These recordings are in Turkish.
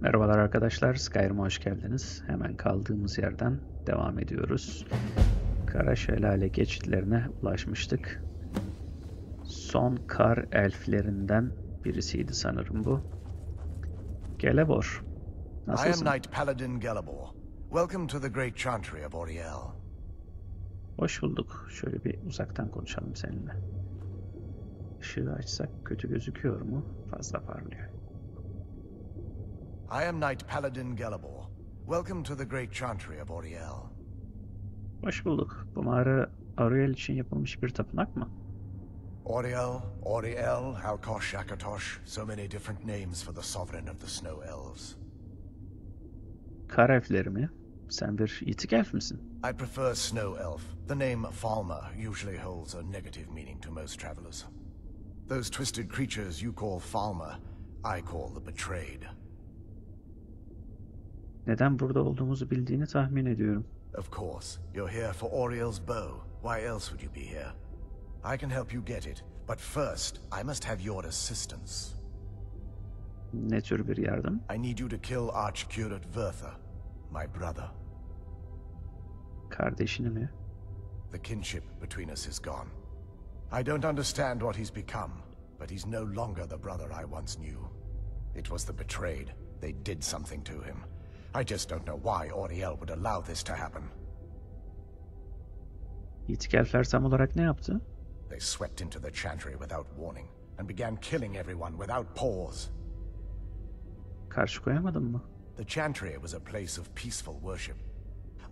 Merhabalar arkadaşlar, Skyrim'e hoş geldiniz. Hemen kaldığımız yerden devam ediyoruz. Kara Şelale geçitlerine ulaşmıştık. Son kar elflerinden birisiydi sanırım bu. Gelebor, I am nasılsın? Knight Paladin Gelebor. Welcome to the great chantry of Auriel. Hoş bulduk. Şöyle bir uzaktan konuşalım seninle. Işığı açsak kötü gözüküyor mu? Fazla parlıyor. I am Knight Paladin Gelebor. Welcome to the great chantry of Auriel. Hoş bulduk. Bu mağara Auriel için yapılmış bir tapınak mı? Auriel, Halkosh, Akatosh, so many different names for the sovereign of the Snow Elves. Kar elfleri mi? Sen bir yitik elf misin? I prefer Snow Elf. The name Falmer usually holds a negative meaning to most travelers. Those twisted creatures you call Falmer, I call the Betrayed. Neden burada olduğumuzu bildiğini tahmin ediyorum. Of course, you're here for Auriel's bow. Why else would you be here? I can help you get it, but first, I must have your assistance. Ne tür bir yardım? I need you to kill Archcurate Vertha, my brother. Kardeşini mi? The kinship between us is gone. I don't understand what he's become, but he's no longer the brother I once knew. It was the Betrayed. They did something to him. I just don't know why Auriel would allow this to happen. Yitik elfler tam olarak ne yaptı? They swept into the chantry without warning and began killing everyone without pause. Karşı koyamadın mı? The chantry was a place of peaceful worship.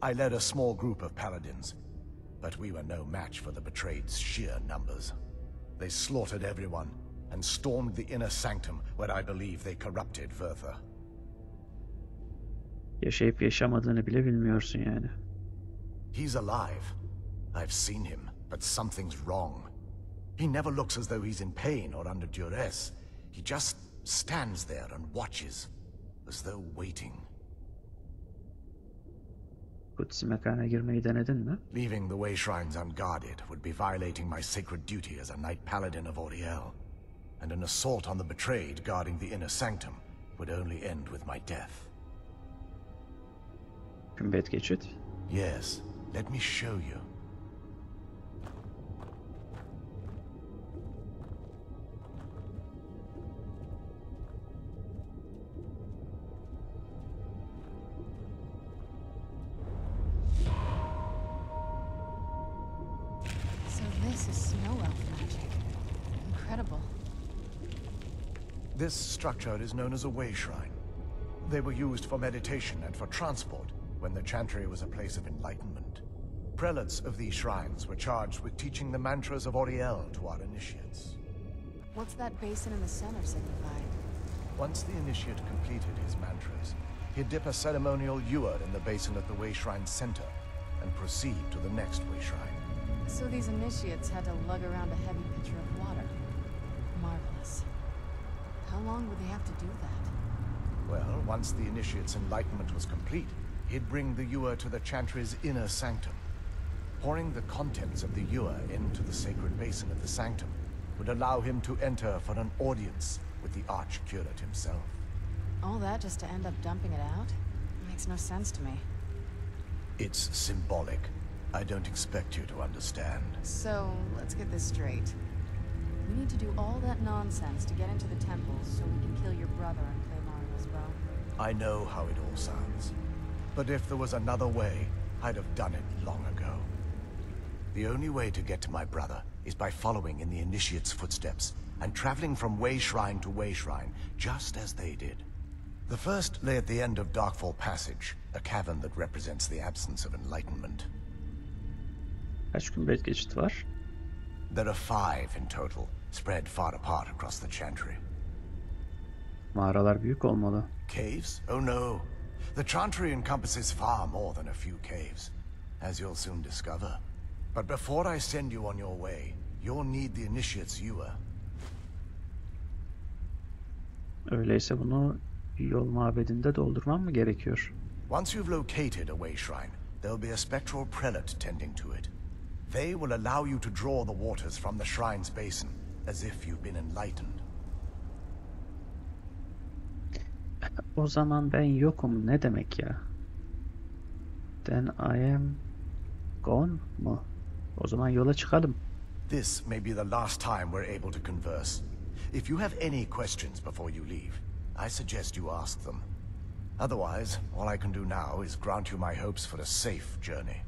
I led a small group of paladins, but we were no match for the Betrayed's sheer numbers. They slaughtered everyone and stormed the inner sanctum where I believe they corrupted Vertha. Yaşayıp yaşamadığını bile bilmiyorsun yani. He's alive. I've seen him, but something's wrong. He never looks as though he's in pain or under duress. He just stands there and watches, as though waiting. Kutsi mekana girmeyi denedin mi? Leaving the way shrines unguarded would be violating my sacred duty as a Knight Paladin of Auriel. And an assault on the Betrayed guarding the inner sanctum would only end with my death. Kümbetgeçit. Yes, let me show you. So this is snow elf magic. Incredible. This structure is known as a way shrine. They were used for meditation and for transport when the chantry was a place of enlightenment. Prelates of these shrines were charged with teaching the mantras of Auriel to our initiates. What's that basin in the center signify? Once the initiate completed his mantras, he'd dip a ceremonial ewer in the basin at the way shrine's center and proceed to the next way shrine. So these initiates had to lug around a heavy pitcher of water. Marvelous. How long would they have to do that? Well, once the initiate's enlightenment was complete, he'd bring the ewer to the chantry's inner sanctum. Pouring the contents of the ewer into the sacred basin of the sanctum would allow him to enter for an audience with the Archcurate himself. All that just to end up dumping it out? Makes no sense to me. It's symbolic. I don't expect you to understand. So, let's get this straight. We need to do all that nonsense to get into the temple so we can kill your brother and play Mario's bow. I know how it all sounds. But if there was another way, I'd have done it long ago. The only way to get to my brother is by following in the initiate's footsteps and traveling from way shrine to way shrine, just as they did. The first lay at the end of Darkfall Passage, a cavern that represents the absence of enlightenment. Kaç kümbetgeçit var? There are 5 in total, spread far apart across the chantry. Mağaralar büyük olmalı. Caves? Oh no. The chantry encompasses far more than a few caves, as you'll soon discover. But before I send you on your way, you'll need the initiate's ewer. Öyleyse bunu yol mabedinde doldurmam mı gerekiyor? Once you've located a way shrine, there'll be a spectral prelate tending to it. They will allow you to draw the waters from the shrine's basin, as if you've been enlightened. O zaman ben yokum ne demek ya? Then I am gone mu? O zaman yola çıkalım. This may be the last time we're able to converse. If you have any questions before you leave, I suggest you ask them. Otherwise, all I can do now is grant you my hopes for a safe journey.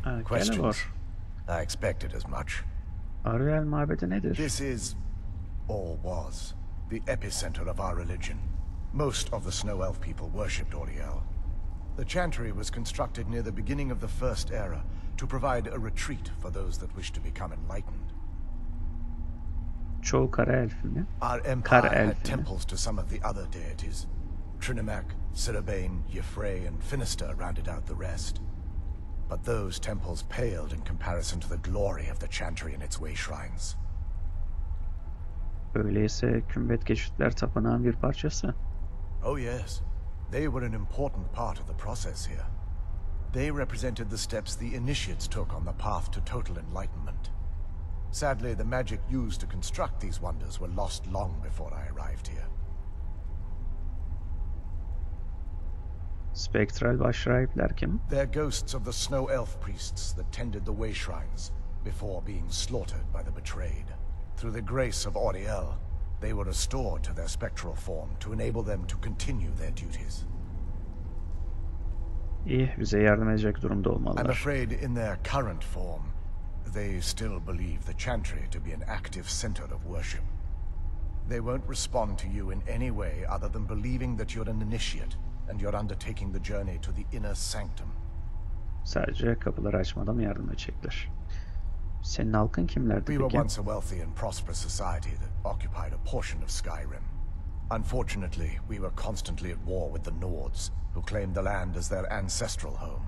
Gene Questions? var. I expected as much. Ariel mabedi nedir? This is, or was, the epicenter of our religion. Most of the Snow Elf people worshipped Oriel. The chantry was constructed near the beginning of the First Era to provide a retreat for those that wish to become enlightened. Çoğu kara elfi mi? Our Kara empire had elfi mi? temples to some of the other deities. Trinimac, Sirabane, Yefre, and Finister rounded out the rest. But those temples paled in comparison to the glory of the chantry and its way shrines. Öyleyse Kümbetgeçitler tapınağın bir parçası. Oh yes, they were an important part of the process here. They represented the steps the initiates took on the path to total enlightenment. Sadly, the magic used to construct these wonders were lost long before I arrived here. Spektral başrahipler kim? They're ghosts of the Snow Elf priests that tended the way shrines before being slaughtered by the betrayed. Through the grace of Oriel, they were restored to their spectral form to enable them to continue their duties. İyi, bize yardım edecek durumda I'm olmalılar. afraid in their current form, they still believe the chantry to be an active center of worship. They won't respond to you in any way other than believing that you're an initiate and you're undertaking the journey to the inner sanctum. Sadece kapıları açmada mı yardım edecekler? Senin halkın kimlerdi We were peki? once a wealthy and prosperous society that occupied a portion of Skyrim. Unfortunately, we were constantly at war with the Nords, who claimed the land as their ancestral home.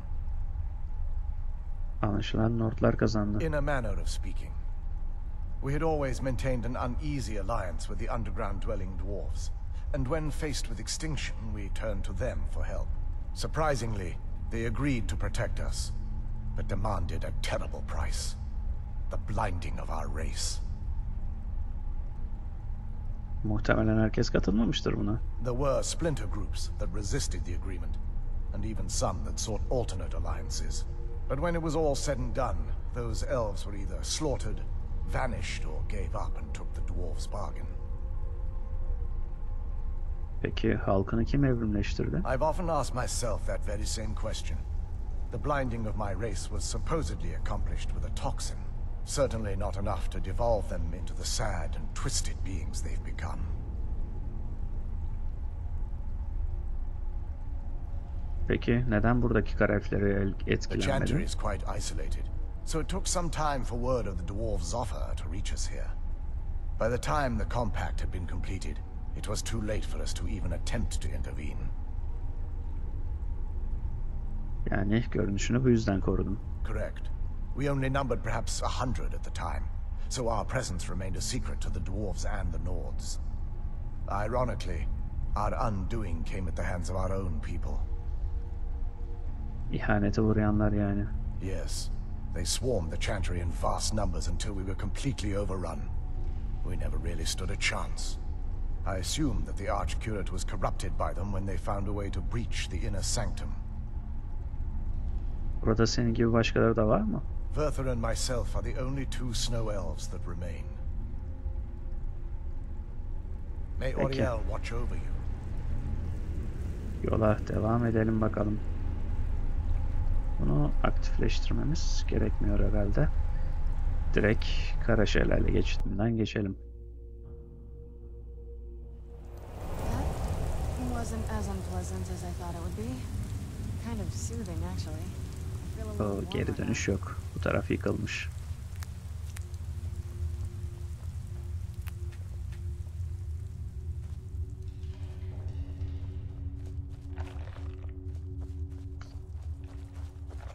Anlaşılan Nordlar kazandı. In a manner of speaking. We had always maintained an uneasy alliance with the underground-dwelling dwarves, and when faced with extinction, we turned to them for help. Surprisingly, they agreed to protect us, but demanded a terrible price. The blinding of our race. Muhtemelen herkes katılmamıştır buna. There were splinter groups that resisted the agreement, and even some that sought alternate alliances. But when it was all said and done, those elves were either slaughtered, vanished, or gave up and took the dwarves' bargain. Peki halkını kim evrimleştirdi? I've often asked myself that very same question. The blinding of my race was supposedly accomplished with a toxin. Certainly not enough to devolve them into the sad and twisted beings they've become. Peki neden buradaki kara elfleri The chantry etkilenmedi? is quite isolated, so it took some time for word of the dwarves' offer to reach us here. By the time the compact had been completed, it was too late for us to even attempt to intervene. Yani görünüşünü bu yüzden korudun. Correct. We only numbered perhaps 100 at the time, so our presence remained a secret to the dwarves and the Nords. Ironically, our undoing came at the hands of our own people. İhanete uğrayanlar yani. Yes, they swarmed the chantry in vast numbers until we were completely overrun. We never really stood a chance. I assumed that the Archcurate was corrupted by them when they found a way to breach the inner sanctum. Burada senin gibi başkaları da var mı? Verther and myself are the only two snow elves that remain. May Peki. Oriel watch over you. Yola devam edelim bakalım. Bunu aktifleştirmemiz gerekmiyor herhalde. Direkt kara şelale geçitinden geçelim. That wasn't as unpleasant as I thought it would be. Kind of soothing, actually. I feel a little O warmer geri now. dönüş yok. Bu taraf yıkılmış.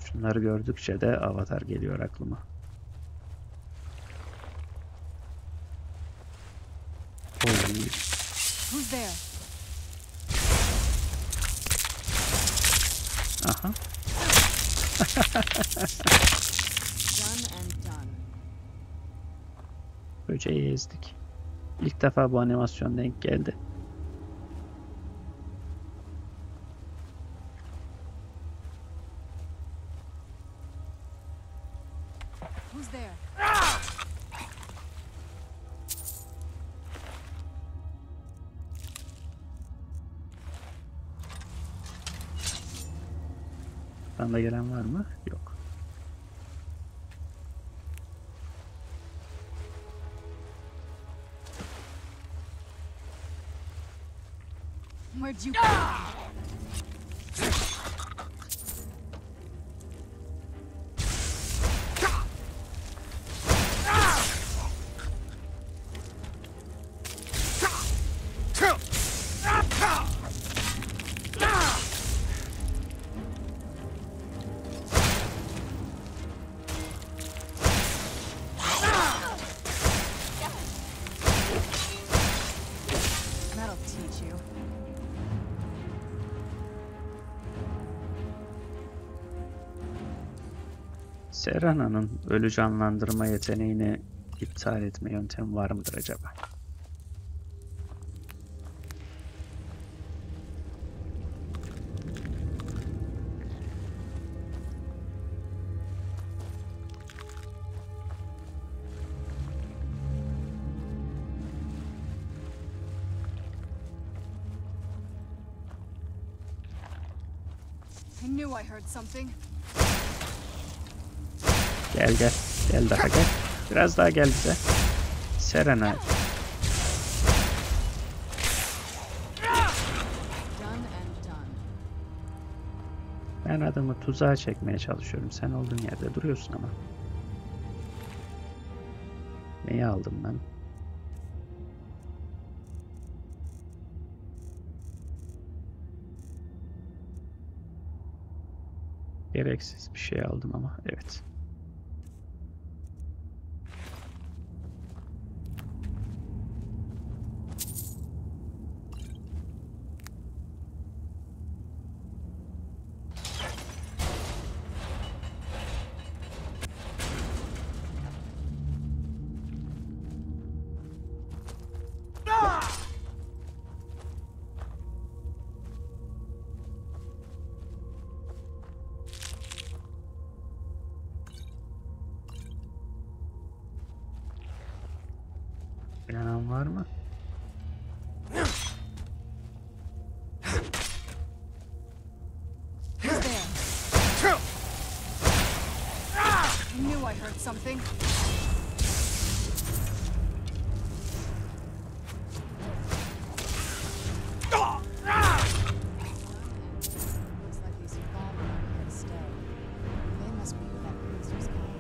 Şunları gördükçe de Avatar geliyor aklıma. Oy. Who's there? Aha. Done and done. Böceği ezdik. İlk defa bu animasyon denk geldi. Who's there? Buradan da gelen var mı? Yok. Where'd you go? That'll teach you. Serena'nın ölü canlandırma yeteneğini iptal etme yöntemi var mıdır acaba? I knew I heard something. Gel gel. Gel daha gel. Biraz daha gel bize. Serena. Done and done. Ben adamı tuzağa çekmeye çalışıyorum. Sen olduğun yerde duruyorsun ama. Neyi aldım ben? Gereksiz bir şey aldım ama evet. İnanan var mı? Who's there? I knew I heard something. Looks like these fallen are here to stay. They must be who that priest was calling.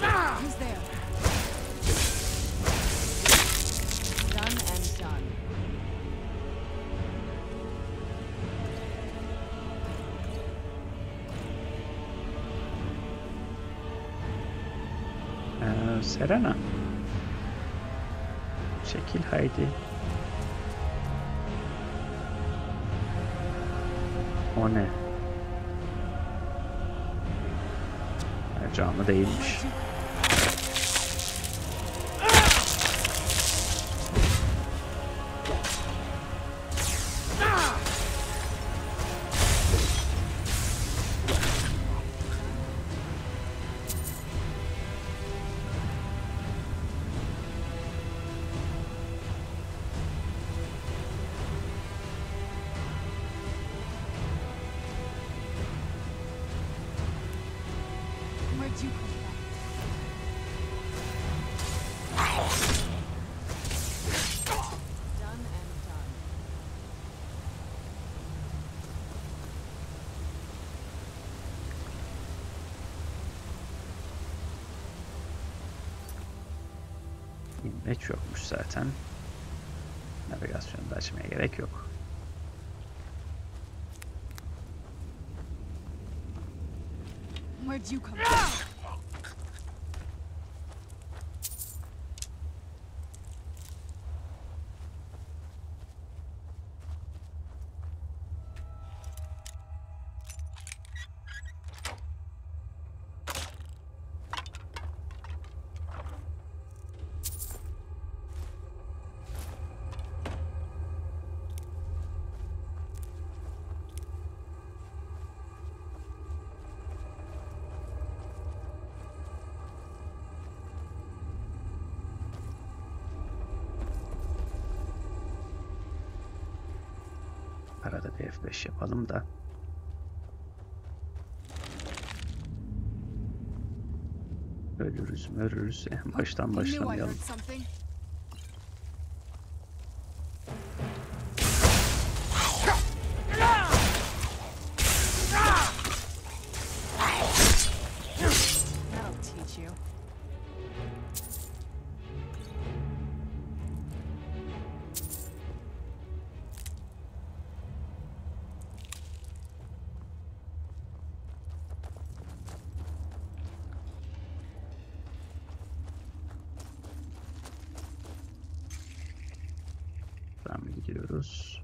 Who's there? Done and done. Serena. Çekil haydi. O ne? Canlı değilmiş. Where'd you come from? Done and done. İnmeç yokmuş zaten. Navigasyonu da açmaya gerek yok. Where'd you come from? Arada bir F5 yapalım da. Ölürüz mü ölürüz. En baştan başlamayalım. Buradan gidiyoruz.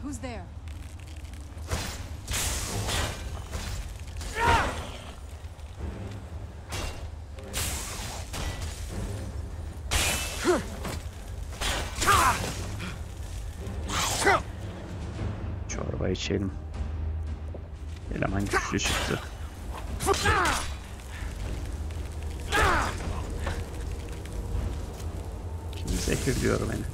Who's there? Çorba içelim. Eleman güçlü çıktı. Kim zehirliyor beni?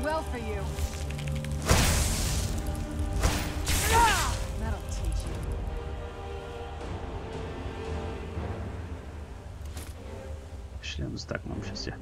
Well for you. That'll teach you. Başlığımızı takmamışız ya.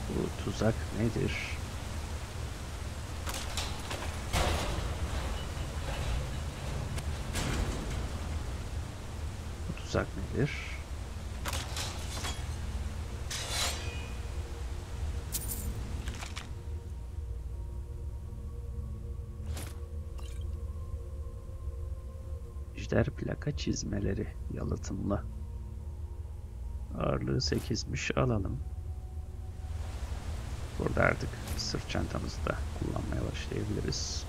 Bu tuzak nedir? Bu tuzak nedir? Ejder plaka çizmeleri yalıtımlı. Ağırlığı 8'miş, alalım. Burada artık sırt çantamızı da kullanmaya başlayabiliriz.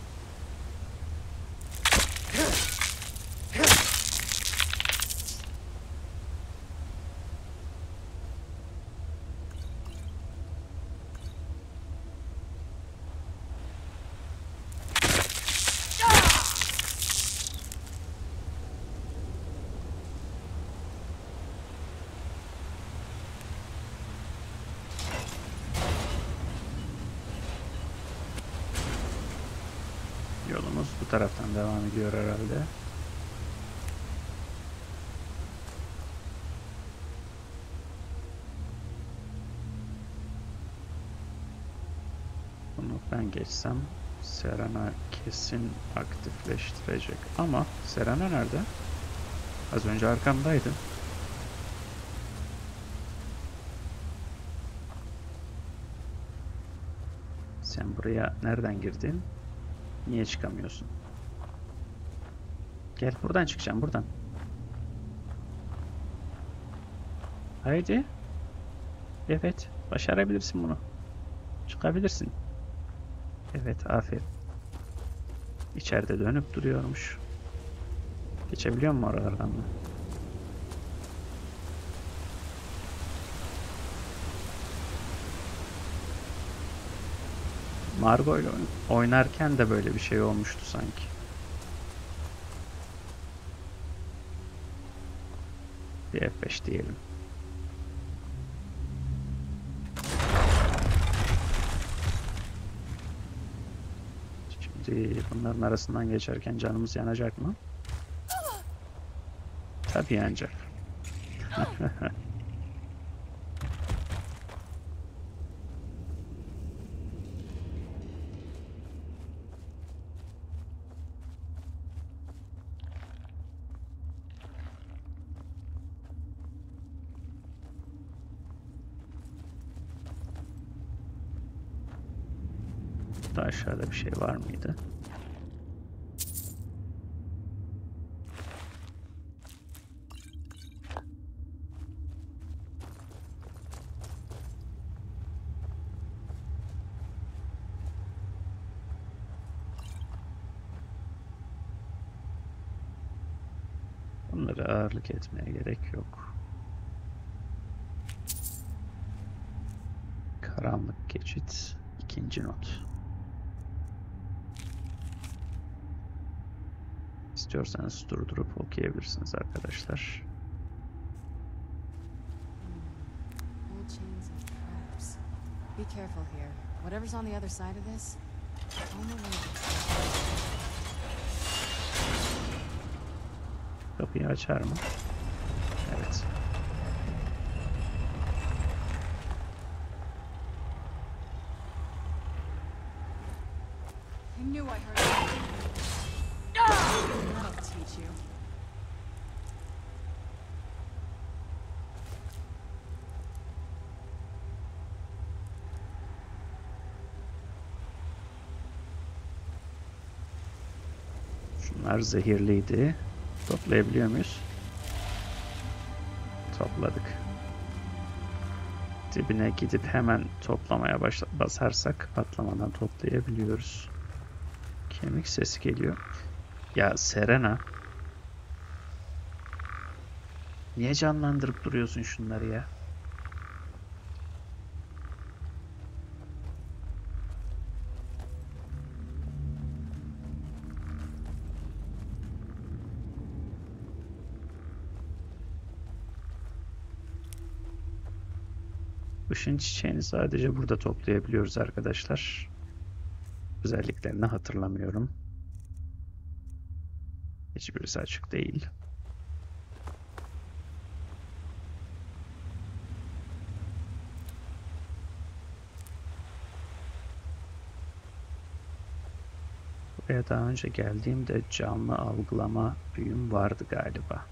Yolumuz bu taraftan devam ediyor herhalde. Bunu ben geçsem Serena kesin aktifleştirecek. Ama Serena nerede? Az önce arkamdaydı. Sen buraya nereden girdin? Niye çıkamıyorsun? Gel, buradan çıkacağım, buradan. Haydi. Evet, başarabilirsin bunu. Çıkabilirsin. Evet, aferin. İçeride dönüp duruyormuş. Geçebiliyor mu oralardan da? Margot ile oynarken de böyle bir şey olmuştu sanki. Bir F5 diyelim. Şimdi bunların arasından geçerken canımız yanacak mı? Tabii yanacak. Burada aşağıda bir şey var mıydı? Bunlara ağırlık etmeye gerek yok. Karanlık geçit, ikinci not. İstiyorsanız durdurup okuyabilirsiniz arkadaşlar. Old chains and traps. Be careful here. Whatever's on the other side of this, on the way. Kapıyı açar mı? Evet. I knew I heard it. That'll teach you. Şunlar zehirliydi. Toplayabiliyor muyuz? Topladık. Dibine gidip hemen toplamaya basarsak patlamadan toplayabiliyoruz. Kemik sesi geliyor. Ya Serena. Niye canlandırıp duruyorsun şunları ya? Işın çiçeğini sadece burada toplayabiliyoruz arkadaşlar. Özelliklerini hatırlamıyorum. Hiçbirisi açık değil. Buraya daha önce geldiğimde canlı algılama büyüm vardı galiba.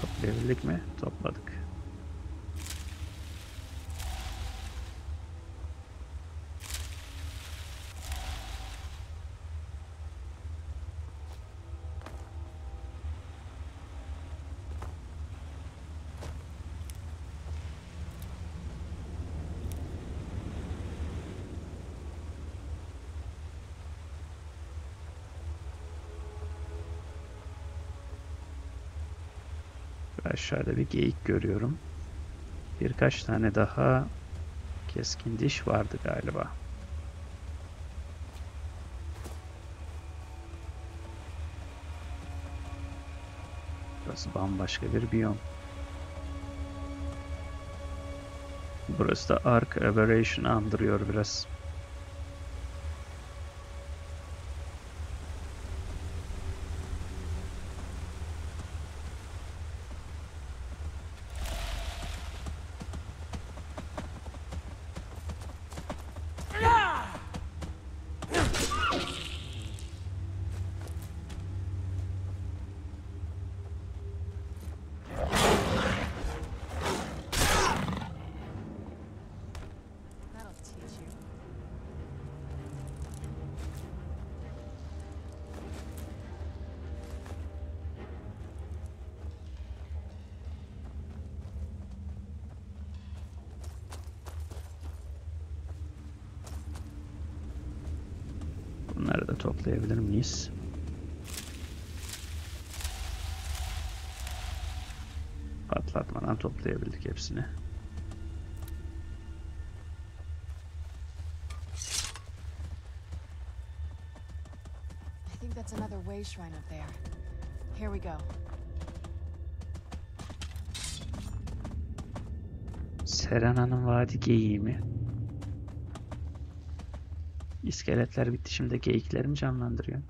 Toplayabildik mi? Topladık. Aşağıda bir geyik görüyorum. Birkaç tane daha keskin diş vardı galiba. Burası bambaşka bir biyom. Burası da Ark Aberration andırıyor biraz. Bunları da toplayabilir miyiz? Patlatmadan toplayabildik hepsini. I think that's another way shrine up there. Here we go. Serena'nın vadi geyiği mi? İskeletler bitti, şimdi geyikleri mi canlandırıyor?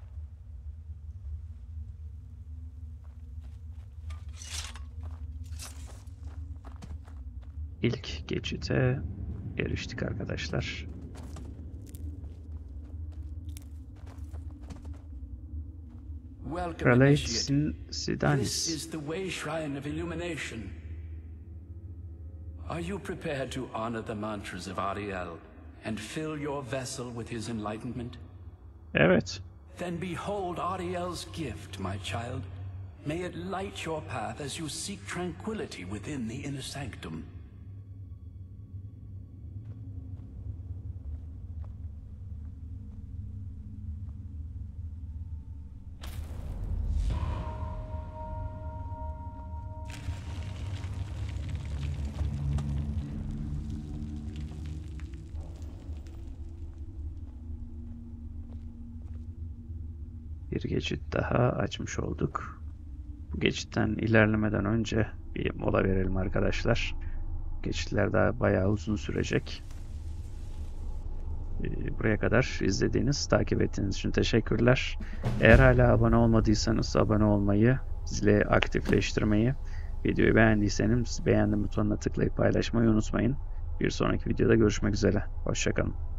İlk geçite eriştik arkadaşlar. Welcome, Relate initiate. This Sidanis. is the way shrine of illumination. Are you prepared to honor the mantras of Ariel and fill your vessel with his enlightenment? Evet. Then behold Ariel's gift, my child. May it light your path as you seek tranquility within the inner sanctum. Bir geçit daha açmış olduk. Bu geçitten ilerlemeden önce bir mola verelim arkadaşlar. Geçitler daha bayağı uzun sürecek. Buraya kadar izlediğiniz, takip ettiğiniz için teşekkürler. Eğer hala abone olmadıysanız abone olmayı, zili aktifleştirmeyi, videoyu beğendiyseniz beğendim butonuna tıklayıp paylaşmayı unutmayın. Bir sonraki videoda görüşmek üzere. Hoşça kalın.